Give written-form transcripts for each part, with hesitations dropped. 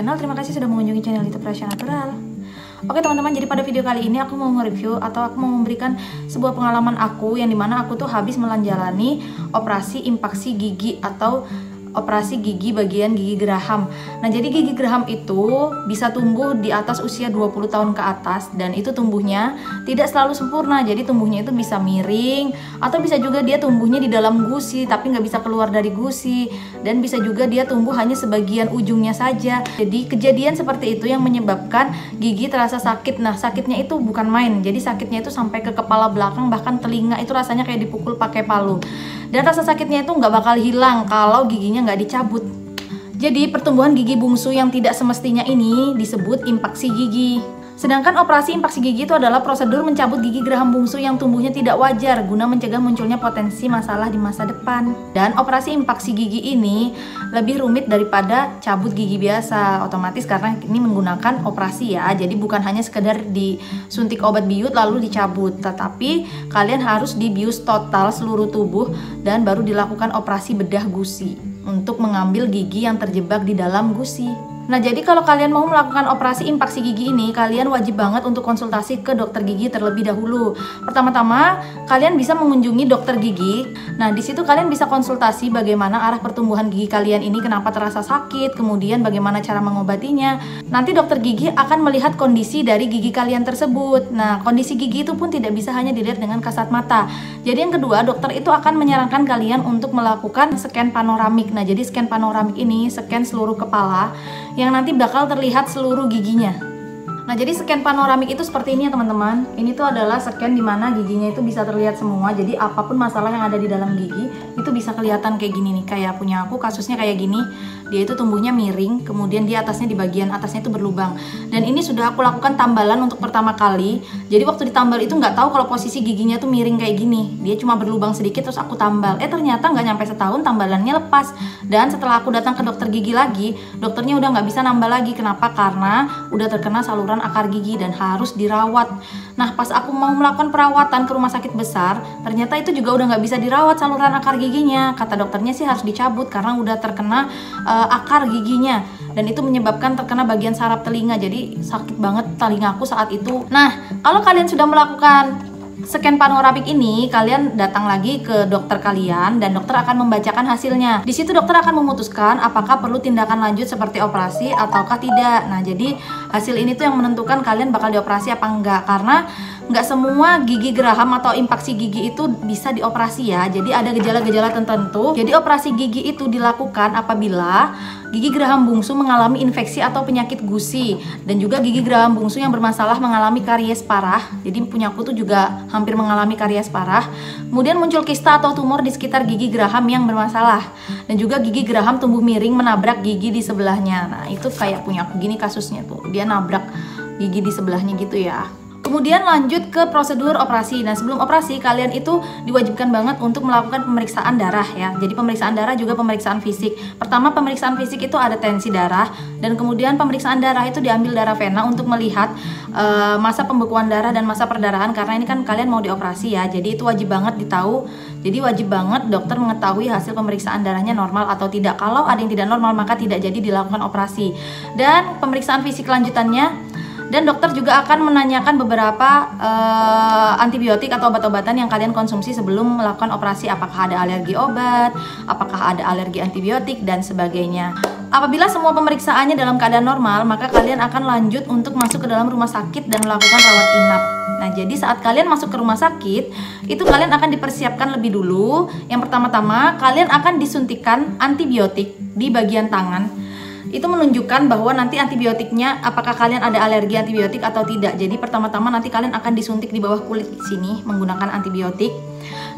channel. Terima kasih sudah mengunjungi channel YouTube Rasya Natural. Oke teman-teman, jadi pada video kali ini aku mau nge-review atau aku mau memberikan sebuah pengalaman aku yang dimana aku tuh habis menjalani operasi impaksi gigi atau operasi gigi bagian gigi geraham. Nah, jadi gigi geraham itu bisa tumbuh di atas usia 20 tahun ke atas, dan itu tumbuhnya tidak selalu sempurna. Jadi tumbuhnya itu bisa miring, atau bisa juga dia tumbuhnya di dalam gusi tapi nggak bisa keluar dari gusi, dan bisa juga dia tumbuh hanya sebagian ujungnya saja. Jadi kejadian seperti itu yang menyebabkan gigi terasa sakit. Nah, sakitnya itu bukan main. Jadi sakitnya itu sampai ke kepala belakang, bahkan telinga itu rasanya kayak dipukul pakai palu. Dan rasa sakitnya itu nggak bakal hilang kalau giginya nggak dicabut. Jadi pertumbuhan gigi bungsu yang tidak semestinya ini disebut impaksi gigi. Sedangkan operasi impaksi gigi itu adalah prosedur mencabut gigi geraham bungsu yang tumbuhnya tidak wajar guna mencegah munculnya potensi masalah di masa depan. Dan operasi impaksi gigi ini lebih rumit daripada cabut gigi biasa, otomatis karena ini menggunakan operasi ya. Jadi bukan hanya sekedar disuntik obat biut lalu dicabut, tetapi kalian harus dibius total seluruh tubuh dan baru dilakukan operasi bedah gusi untuk mengambil gigi yang terjebak di dalam gusi. Nah, jadi kalau kalian mau melakukan operasi impaksi gigi ini, kalian wajib banget untuk konsultasi ke dokter gigi terlebih dahulu. Pertama-tama, kalian bisa mengunjungi dokter gigi. Nah, di situ kalian bisa konsultasi bagaimana arah pertumbuhan gigi kalian ini, kenapa terasa sakit, kemudian bagaimana cara mengobatinya. Nanti dokter gigi akan melihat kondisi dari gigi kalian tersebut. Nah, kondisi gigi itu pun tidak bisa hanya dilihat dengan kasat mata. Jadi yang kedua, dokter itu akan menyarankan kalian untuk melakukan scan panoramik. Nah, jadi scan panoramik ini scan seluruh kepala yang nanti bakal terlihat seluruh giginya. Nah, jadi scan panoramik itu seperti ini ya teman-teman. Ini tuh adalah scan dimana giginya itu bisa terlihat semua. Jadi apapun masalah yang ada di dalam gigi itu bisa kelihatan kayak gini nih. Kayak punya aku kasusnya kayak gini. Dia itu tumbuhnya miring, kemudian di atasnya, di bagian atasnya itu berlubang. Dan ini sudah aku lakukan tambalan untuk pertama kali. Jadi waktu ditambal itu nggak tahu kalau posisi giginya tuh miring kayak gini. Dia cuma berlubang sedikit terus aku tambal. Ternyata nggak nyampe setahun tambalannya lepas. Dan setelah aku datang ke dokter gigi lagi, dokternya udah nggak bisa nambal lagi. Kenapa? Karena udah terkena saluran akar gigi dan harus dirawat. Nah, pas aku mau melakukan perawatan ke rumah sakit besar, ternyata itu juga udah nggak bisa dirawat saluran akar giginya. Kata dokternya sih harus dicabut karena udah terkena akar giginya, dan itu menyebabkan terkena bagian saraf telinga. Jadi sakit banget telingaku saat itu. Nah, kalau kalian sudah melakukan scan panoramik ini, kalian datang lagi ke dokter kalian dan dokter akan membacakan hasilnya. Di situ dokter akan memutuskan apakah perlu tindakan lanjut seperti operasi ataukah tidak. Nah, jadi hasil ini tuh yang menentukan kalian bakal dioperasi apa enggak, karena nggak semua gigi geraham atau impaksi gigi itu bisa dioperasi ya. Jadi ada gejala-gejala tertentu. Jadi operasi gigi itu dilakukan apabila gigi geraham bungsu mengalami infeksi atau penyakit gusi, dan juga gigi geraham bungsu yang bermasalah mengalami karies parah. Jadi punyaku tuh juga hampir mengalami karies parah. Kemudian muncul kista atau tumor di sekitar gigi geraham yang bermasalah, dan juga gigi geraham tumbuh miring menabrak gigi di sebelahnya. Nah, itu kayak punyaku gini kasusnya tuh. Dia nabrak gigi di sebelahnya gitu ya. Kemudian lanjut ke prosedur operasi. Nah, sebelum operasi kalian itu diwajibkan banget untuk melakukan pemeriksaan darah ya. Jadi pemeriksaan darah juga pemeriksaan fisik. Pertama, pemeriksaan fisik itu ada tensi darah, dan kemudian pemeriksaan darah itu diambil darah vena untuk melihat masa pembekuan darah dan masa perdarahan, karena ini kan kalian mau dioperasi ya. Jadi itu wajib banget ditahu. Jadi wajib banget dokter mengetahui hasil pemeriksaan darahnya normal atau tidak. Kalau ada yang tidak normal maka tidak jadi dilakukan operasi. Dan pemeriksaan fisik lanjutannya, dan dokter juga akan menanyakan beberapa antibiotik atau obat-obatan yang kalian konsumsi sebelum melakukan operasi. Apakah ada alergi obat, apakah ada alergi antibiotik, dan sebagainya. Apabila semua pemeriksaannya dalam keadaan normal, maka kalian akan lanjut untuk masuk ke dalam rumah sakit dan melakukan rawat inap. Nah, jadi saat kalian masuk ke rumah sakit, itu kalian akan dipersiapkan lebih dulu. Yang pertama-tama, kalian akan disuntikan antibiotik di bagian tangan. Itu menunjukkan bahwa nanti antibiotiknya, apakah kalian ada alergi antibiotik atau tidak. Jadi pertama-tama nanti kalian akan disuntik di bawah kulit sini menggunakan antibiotik.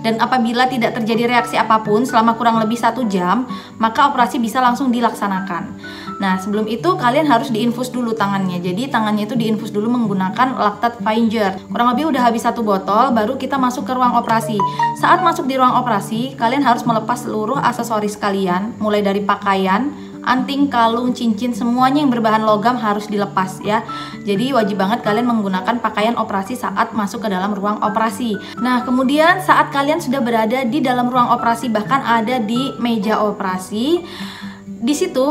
Dan apabila tidak terjadi reaksi apapun selama kurang lebih 1 jam, maka operasi bisa langsung dilaksanakan. Nah, sebelum itu kalian harus diinfus dulu tangannya. Jadi tangannya itu diinfus dulu menggunakan lactate Finger. Kurang lebih udah habis 1 botol, baru kita masuk ke ruang operasi. Saat masuk di ruang operasi, kalian harus melepas seluruh aksesoris kalian, mulai dari pakaian, anting, kalung, cincin, semuanya yang berbahan logam harus dilepas ya. Jadi wajib banget kalian menggunakan pakaian operasi saat masuk ke dalam ruang operasi. Nah, kemudian saat kalian sudah berada di dalam ruang operasi, bahkan ada di meja operasi, di situ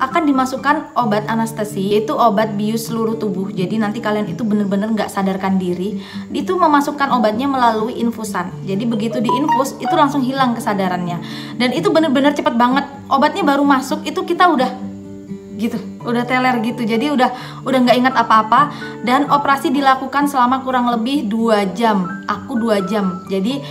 akan dimasukkan obat anestesi, yaitu obat bius seluruh tubuh. Jadi nanti kalian itu bener-bener nggak sadarkan diri. Itu memasukkan obatnya melalui infusan. Jadi begitu diinfus itu langsung hilang kesadarannya. Dan itu bener-bener cepet banget. Obatnya baru masuk itu kita udah gitu, udah teler gitu. Jadi udah nggak ingat apa-apa. Dan operasi dilakukan selama kurang lebih 2 jam. Aku 2 jam. Jadi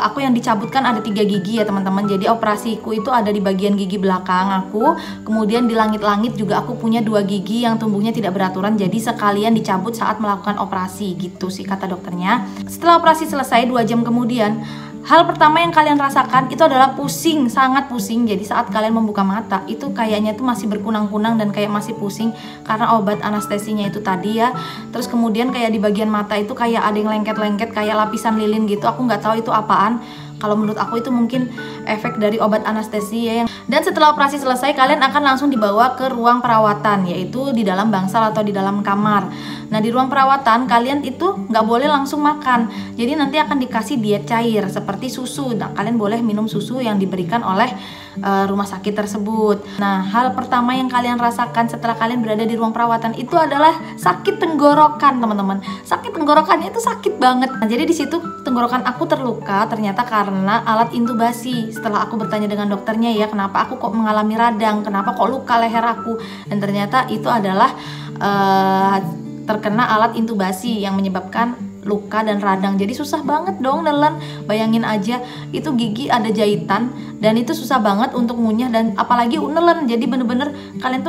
aku yang dicabutkan ada 3 gigi ya teman-teman. Jadi operasiku itu ada di bagian gigi belakang aku. Kemudian di langit-langit juga aku punya 2 gigi yang tumbuhnya tidak beraturan. Jadi sekalian dicabut saat melakukan operasi gitu sih kata dokternya. Setelah operasi selesai 2 jam kemudian, hal pertama yang kalian rasakan itu adalah pusing, sangat pusing. Jadi saat kalian membuka mata itu kayaknya tuh masih berkunang-kunang dan kayak masih pusing karena obat anestesinya itu tadi ya. Terus kemudian kayak di bagian mata itu kayak ada yang lengket-lengket kayak lapisan lilin gitu. Aku nggak tahu itu apaan. Kalau menurut aku itu mungkin efek dari obat anestesi ya. Dan setelah operasi selesai kalian akan langsung dibawa ke ruang perawatan, yaitu di dalam bangsal atau di dalam kamar. Nah di ruang perawatan kalian itu nggak boleh langsung makan. Jadi nanti akan dikasih diet cair seperti susu. Nah kalian boleh minum susu yang diberikan oleh rumah sakit tersebut. Nah hal pertama yang kalian rasakan setelah kalian berada di ruang perawatan itu adalah sakit tenggorokan teman-teman. Sakit tenggorokannya itu sakit banget. Nah jadi di situ tenggorokan aku terluka ternyata karena alat intubasi. Setelah aku bertanya dengan dokternya ya, kenapa aku kok mengalami radang, kenapa kok luka leher aku, dan ternyata itu adalah terkena alat intubasi yang menyebabkan luka dan radang. Jadi susah banget dong nelen. Bayangin aja itu gigi ada jahitan dan itu susah banget untuk ngunyah dan apalagi nelen. Jadi bener-bener kalian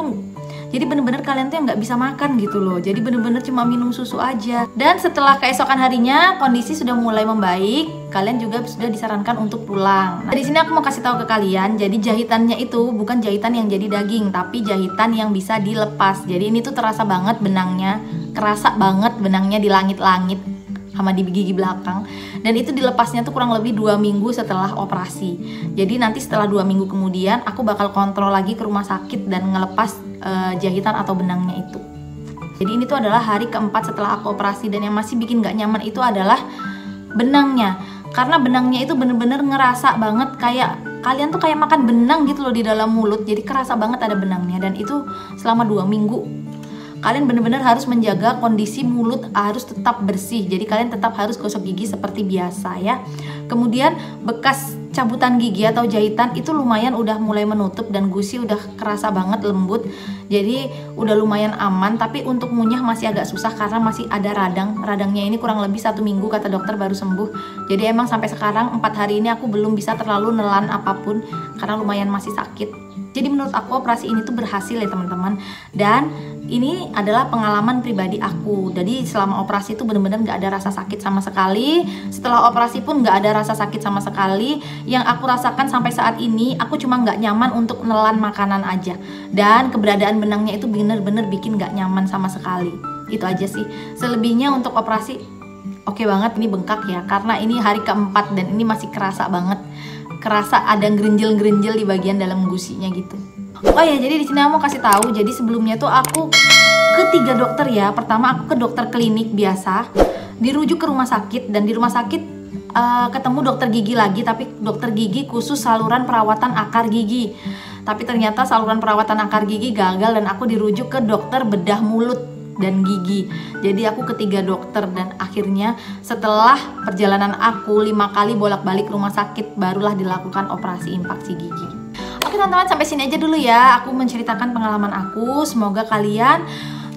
tuh yang nggak bisa makan gitu loh. Jadi bener-bener cuma minum susu aja. Dan setelah keesokan harinya kondisi sudah mulai membaik, kalian juga sudah disarankan untuk pulang. Nah, di sini aku mau kasih tahu ke kalian, jadi jahitannya itu bukan jahitan yang jadi daging, tapi jahitan yang bisa dilepas. Jadi ini tuh terasa banget benangnya, kerasa banget benangnya di langit-langit sama di gigi belakang. Dan itu dilepasnya tuh kurang lebih 2 minggu setelah operasi. Jadi nanti setelah 2 minggu kemudian aku bakal kontrol lagi ke rumah sakit dan ngelepas jahitan atau benangnya itu. Jadi ini tuh adalah hari keempat setelah aku operasi, dan yang masih bikin gak nyaman itu adalah benangnya. Karena benangnya itu bener-bener ngerasa banget kayak kalian tuh kayak makan benang gitu loh di dalam mulut. Jadi kerasa banget ada benangnya, dan itu selama 2 minggu. Kalian bener-bener harus menjaga kondisi mulut harus tetap bersih. Jadi kalian tetap harus gosok gigi seperti biasa ya. Kemudian bekas cabutan gigi atau jahitan itu lumayan udah mulai menutup dan gusi udah kerasa banget lembut. Jadi udah lumayan aman, tapi untuk ngunyah masih agak susah karena masih ada radang. Radangnya ini kurang lebih 1 minggu kata dokter baru sembuh. Jadi emang sampai sekarang 4 hari ini aku belum bisa terlalu nelan apapun karena lumayan masih sakit. Jadi menurut aku operasi ini tuh berhasil ya teman-teman. Dan ini adalah pengalaman pribadi aku. Jadi selama operasi itu bener-bener gak ada rasa sakit sama sekali. Setelah operasi pun gak ada rasa sakit sama sekali. Yang aku rasakan sampai saat ini, aku cuma gak nyaman untuk nelan makanan aja. Dan keberadaan benangnya itu bener-bener bikin gak nyaman sama sekali. Itu aja sih. Selebihnya untuk operasi oke banget, ini bengkak ya. Karena ini hari keempat dan ini masih kerasa banget. Kerasa ada gerinjil-gerinjil di bagian dalam gusinya gitu. Oh ya, jadi di sini aku mau kasih tahu. Jadi sebelumnya tuh aku ke 3 dokter ya. Pertama aku ke dokter klinik biasa, dirujuk ke rumah sakit, dan di rumah sakit ketemu dokter gigi lagi, tapi dokter gigi khusus saluran perawatan akar gigi. Tapi ternyata saluran perawatan akar gigi gagal dan aku dirujuk ke dokter bedah mulut dan gigi. Jadi aku ke 3 dokter, dan akhirnya setelah perjalanan aku 5 kali bolak-balik rumah sakit barulah dilakukan operasi impaksi gigi. Oke teman-teman, sampai sini aja dulu ya aku menceritakan pengalaman aku. Semoga kalian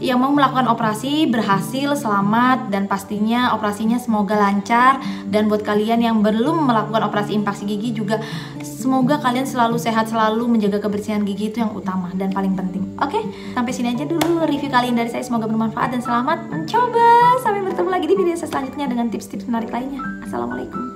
yang mau melakukan operasi berhasil, selamat, dan pastinya operasinya semoga lancar. Dan buat kalian yang belum melakukan operasi impaksi gigi juga, semoga kalian selalu sehat, selalu menjaga kebersihan gigi, itu yang utama dan paling penting. Oke, sampai sini aja dulu review kali ini dari saya. Semoga bermanfaat dan selamat mencoba. Sampai bertemu lagi di video saya selanjutnya dengan tips-tips menarik lainnya. Assalamualaikum.